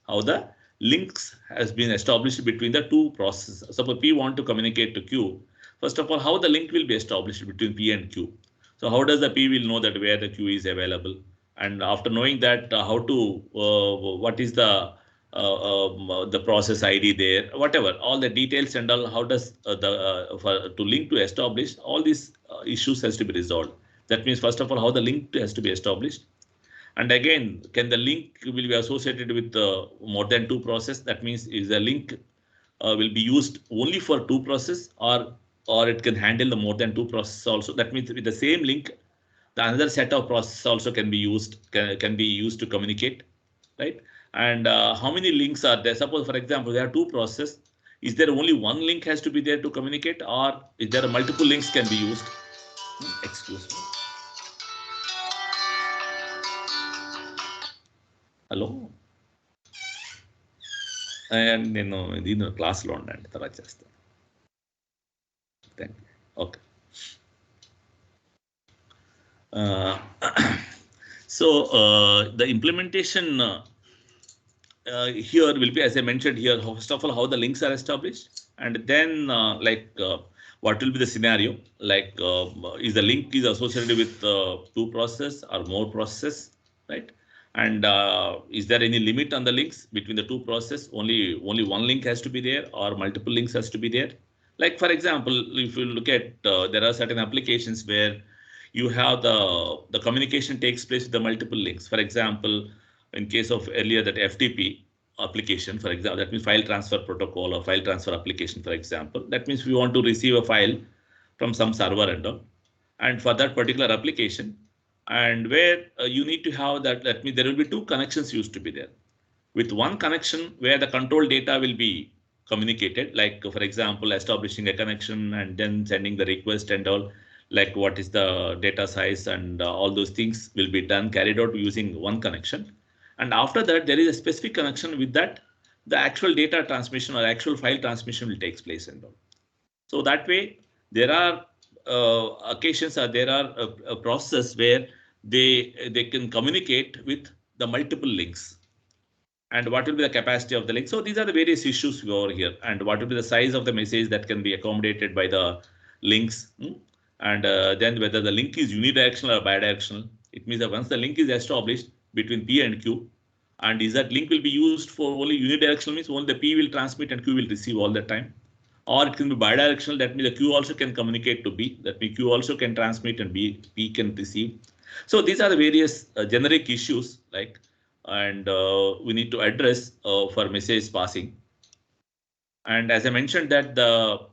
how the links has been established between the two processes. Suppose P want to communicate to Q. First of all, how the link will be established between P and Q. So how does the P will know that where the Q is available? And after knowing that, how to what is the the process ID there, whatever, all the details and all, how does to link to establish, all these issues has to be resolved. That means, first of all, how the link has to be established. And again, can the link will be associated with more than two process? That means, is the link will be used only for two process, or it can handle the more than two process also. That means with the same link, the another set of process also can be used, can be used to communicate, right? And how many links are there? Suppose, for example, there are two processes. Is there only one link has to be there to communicate, or is there multiple links can be used? Excuse me. Hello. And నేను దీని క్లాస్లో ఉండండి, తర్వాత చేస్తాను. Thank you. Okay. So the implementation here will be, as I mentioned here, first of all, how the links are established, and then what will be the scenario, like is the link is associated with two processes or more processes, right? And is there any limit on the links between the two processes? Only one link has to be there, or multiple links has to be there? Like, for example, if you look at there are certain applications where you have the communication takes place with the multiple links. For example, in case of earlier that FTP application, for example, that means file transfer protocol or file transfer application, for example. That means we want to receive a file from some server and all. And for that particular application, and where you need to have that means there will be two connections used to be there. With one connection where the control data will be communicated, like, for example, establishing a connection and then sending the request and all, like what is the data size and all those things will be done, carried out using one connection. And after that, there is a specific connection with that the actual data transmission or actual file transmission will take place and all. So that way, there are occasions, or there are a process where they can communicate with the multiple links. And what will be the capacity of the link? So these are the various issues over here. And what will be the size of the message that can be accommodated by the links? And then whether the link is unidirectional or bidirectional. It means that once the link is established between P and Q, and is that link will be used for only unidirectional, means only the P will transmit and Q will receive all the time. Or it can be bidirectional, that means the Q also can communicate to B, that means Q also can transmit and P can receive. So these are the various generic issues, like, and we need to address for message passing. And as I mentioned that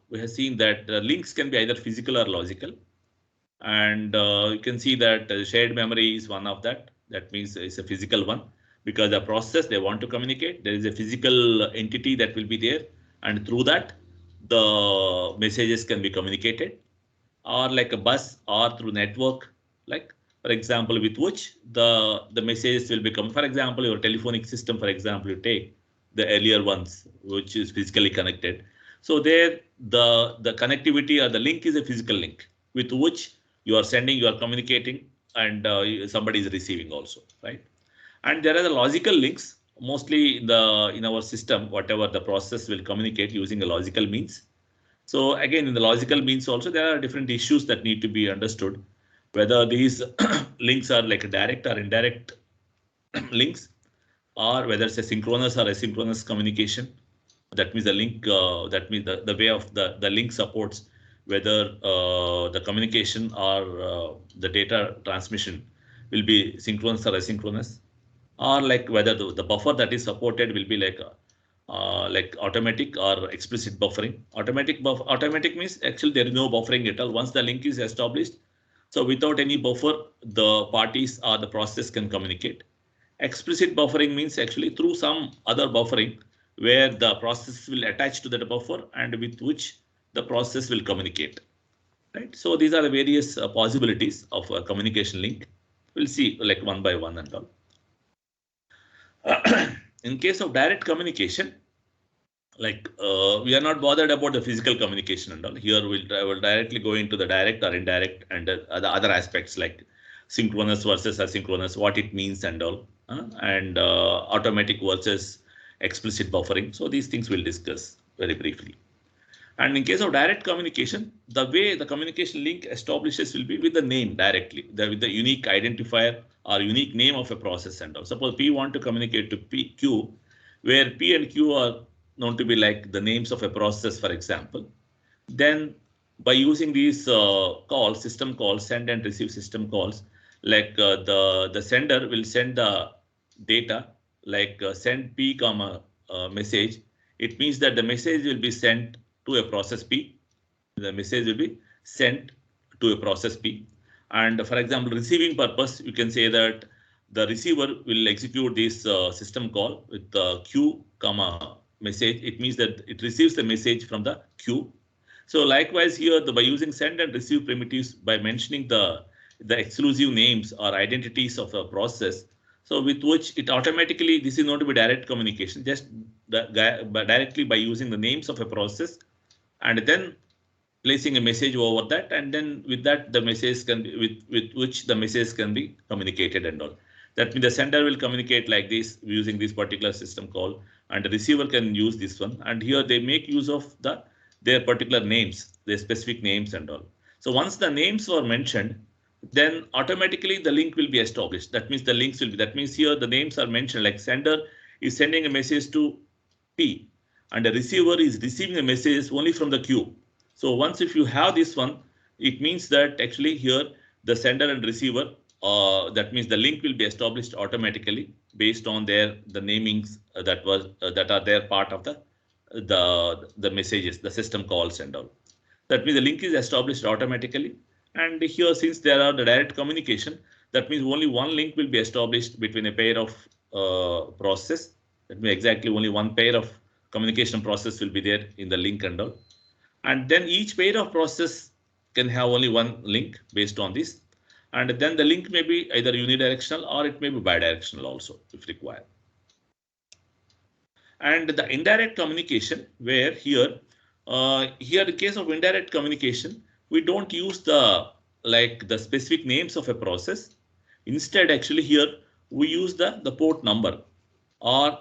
we have seen that the links can be either physical or logical. And you can see that shared memory is one of that. That means it's a physical one, because the process they want to communicate, there is a physical entity that will be there, and through that the messages can be communicated, or like a bus or through network, like, for example, with which the messages will become, for example, your telephonic system, for example, you take the earlier ones, which is physically connected. So there the connectivity or the link is a physical link with which you are sending, you are communicating, and somebody is receiving also, right? And there are the logical links, mostly in our system, whatever the process will communicate using a logical means. So again, in the logical means also, there are different issues that need to be understood, whether these links are like direct or indirect links, or whether it's a synchronous or asynchronous communication. That means the link, that means the way of the link supports whether the communication or the data transmission will be synchronous or asynchronous, or like whether the buffer that is supported will be like automatic or explicit buffering. Automatic means actually there is no buffering at all once the link is established. So without any buffer, the parties or the process can communicate. Explicit buffering means actually through some other buffering where the process will attach to that buffer and with which the process will communicate, right? So these are the various possibilities of a communication link. We'll see like one by one and all. In case of direct communication, like we are not bothered about the physical communication and all. Here I will directly go into the direct or indirect and the other aspects like synchronous versus asynchronous, what it means and all, and automatic versus explicit buffering. So these things we'll discuss very briefly. And in case of direct communication, the way the communication link establishes will be with the name directly, with the unique identifier or unique name of a process and all. Suppose P want to communicate to Q, where P and Q are known to be like the names of a process, for example. Then by using these calls, system calls, send and receive system calls, like the sender will send the data, like send P comma message. It means that the message will be sent to a process P. The message will be sent to a process P. And for example, receiving purpose, you can say that the receiver will execute this system call with Q comma message. It means that it receives the message from the queue. So likewise here, by using send and receive primitives, by mentioning the exclusive names or identities of a process, so with which it automatically, this is not to be direct communication, just directly by using the names of a process, and then placing a message over that, and then with that the message can be with which the message can be communicated and all. That means the sender will communicate like this using this particular system call, and the receiver can use this one. And here they make use of their particular names, their specific names and all. So once the names were mentioned, then automatically the link will be established. That means the links will be. That means here the names are mentioned, like sender is sending a message to P, and the receiver is receiving a message only from the queue. So once if you have this one, it means that actually here the sender and receiver, that means the link will be established automatically based on the namings that are there part of the messages, the system calls and all. That means the link is established automatically. And here, since there are the direct communication, that means only one link will be established between a pair of process. That means exactly only one pair of communication process will be there in the link and all. And then each pair of process can have only one link based on this. And then the link may be either unidirectional or it may be bidirectional also if required. And the indirect communication, where here in case of indirect communication, we don't use the specific names of a process. Instead, actually here we use the port number, or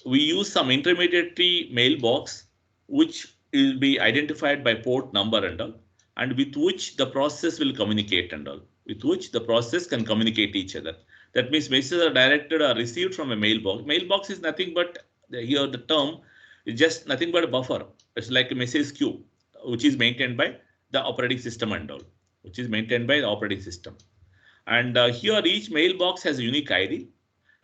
we use some intermediary mailbox which will be identified by port number and all, and with which the process will communicate and all, with which the process can communicate each other. That means messages are directed or received from a mailbox. Mailbox is nothing but here the term is just nothing but a buffer. It's like a message queue, which is maintained by the operating system and all, which is maintained by the operating system. And here each mailbox has a unique ID,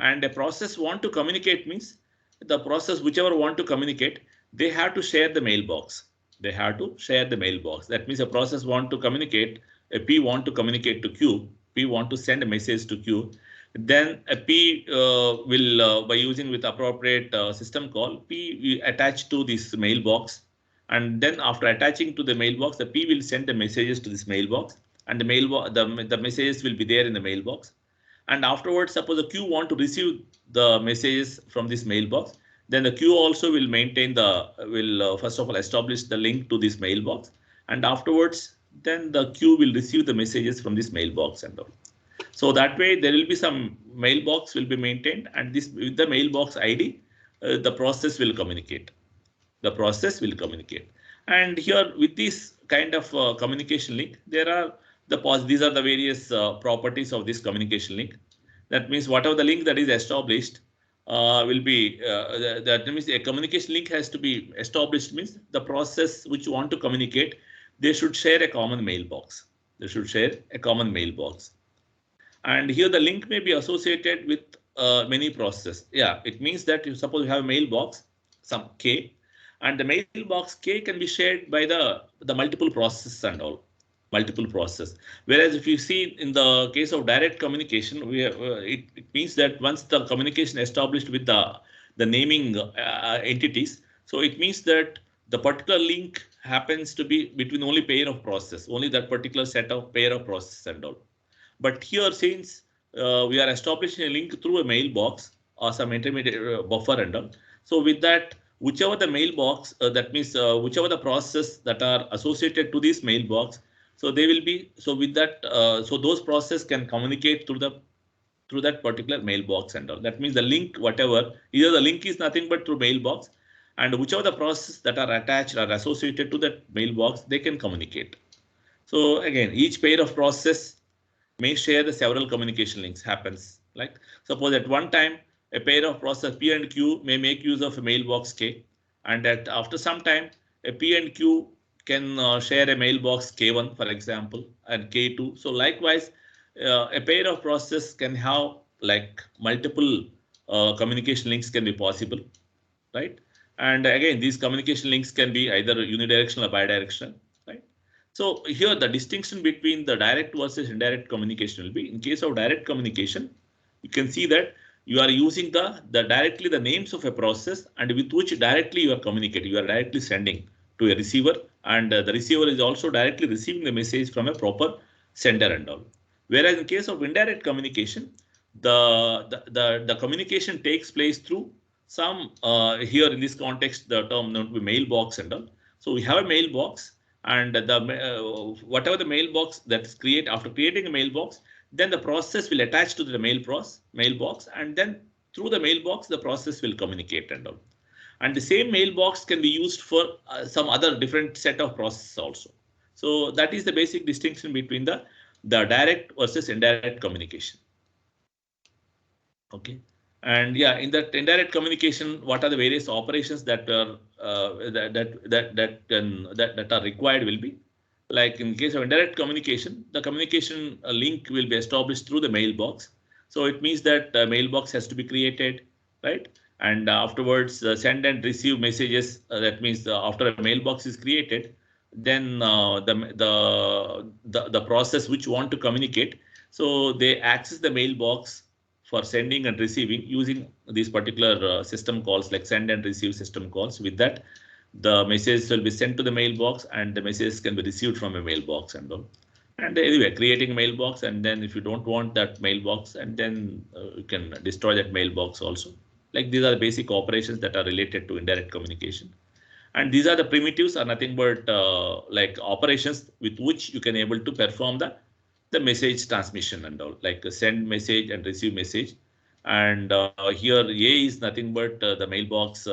and a process want to communicate means the process whichever want to communicate, they have to share the mailbox. They have to share the mailbox. That means a process want to communicate, a P want to communicate to Q, P want to send a message to Q. Then a P will, by using with appropriate system call, P will attach to this mailbox. And then after attaching to the mailbox, the P will send the messages to this mailbox, and the messages will be there in the mailbox. And afterwards, suppose the queue want to receive the messages from this mailbox, then the queue also will maintain first of all establish the link to this mailbox, and afterwards then the queue will receive the messages from this mailbox and all. So that way there will be some mailbox will be maintained, and this with the mailbox ID, the process will communicate. The process will communicate. And here with this kind of communication link, there are these are the various properties of this communication link. That means whatever the link that is established will be that means a communication link has to be established, means the process which you want to communicate, they should share a common mailbox. They should share a common mailbox. And here the link may be associated with many processes. Yeah, it means that you suppose you have a mailbox, some K, and the mailbox K can be shared by the multiple processes and all. Multiple process. Whereas if you see in the case of direct communication, it means that once the communication established with the naming entities, so it means that the particular link happens to be between only pair of process, only that particular set of pair of process and all. But here, since we are establishing a link through a mailbox or some intermediate buffer and all, so with that, whichever the mailbox, that means whichever the process that are associated to this mailbox, so they will be, so with that, so those process can communicate through that particular mailbox and all. That means the link, whatever, either the link is nothing but through mailbox, and whichever the process that are attached or associated to that mailbox, they can communicate. So again, each pair of process may share the several communication links happens. Like suppose at one time a pair of process P and Q may make use of a mailbox K, and that after some time, a P and Q can share a mailbox K1, for example, and K2. So likewise, a pair of process can have like multiple communication links can be possible, right? And again, these communication links can be either unidirectional or bidirectional, right? So here the distinction between the direct versus indirect communication will be, in case of direct communication, you can see that you are using the directly the names of a process and with which directly you are communicating. You are directly sending to a receiver, and the receiver is also directly receiving the message from a proper sender and all. Whereas in case of indirect communication, the communication takes place through some here in this context the term known to be mailbox and all. So we have a mailbox, and the whatever the mailbox that's create after creating a mailbox, then the process will attach to the mailbox, and then through the mailbox the process will communicate and all. And the same mailbox can be used for some other different set of processes also. So that is the basic distinction between the direct versus indirect communication. Okay. And yeah, in that indirect communication, what are the various operations that are that are required will be, like in case of indirect communication, the communication link will be established through the mailbox. So it means that mailbox has to be created, right? And afterwards, send and receive messages. That means after a mailbox is created, then the process which want to communicate, so they access the mailbox for sending and receiving using these particular system calls, like send and receive system calls. With that, the message will be sent to the mailbox, and the message can be received from a mailbox and all. And anyway, creating a mailbox, and then if you don't want that mailbox, and then you can destroy that mailbox also. Like these are the basic operations that are related to indirect communication. And these are the primitives are nothing but like operations with which you can able to perform the message transmission and all, like send message and receive message. And here A is nothing but the mailbox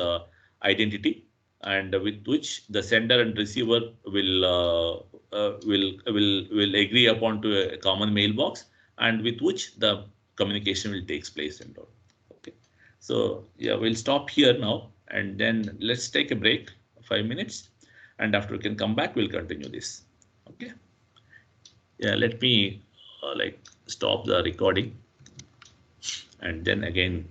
identity, and with which the sender and receiver will agree upon to a common mailbox, and with which the communication will takes place and all. Okay, so yeah, we'll stop here now, and then let's take a break, 5 minutes, and after we can come back, we'll continue this. Okay. Yeah, let me like stop the recording and then again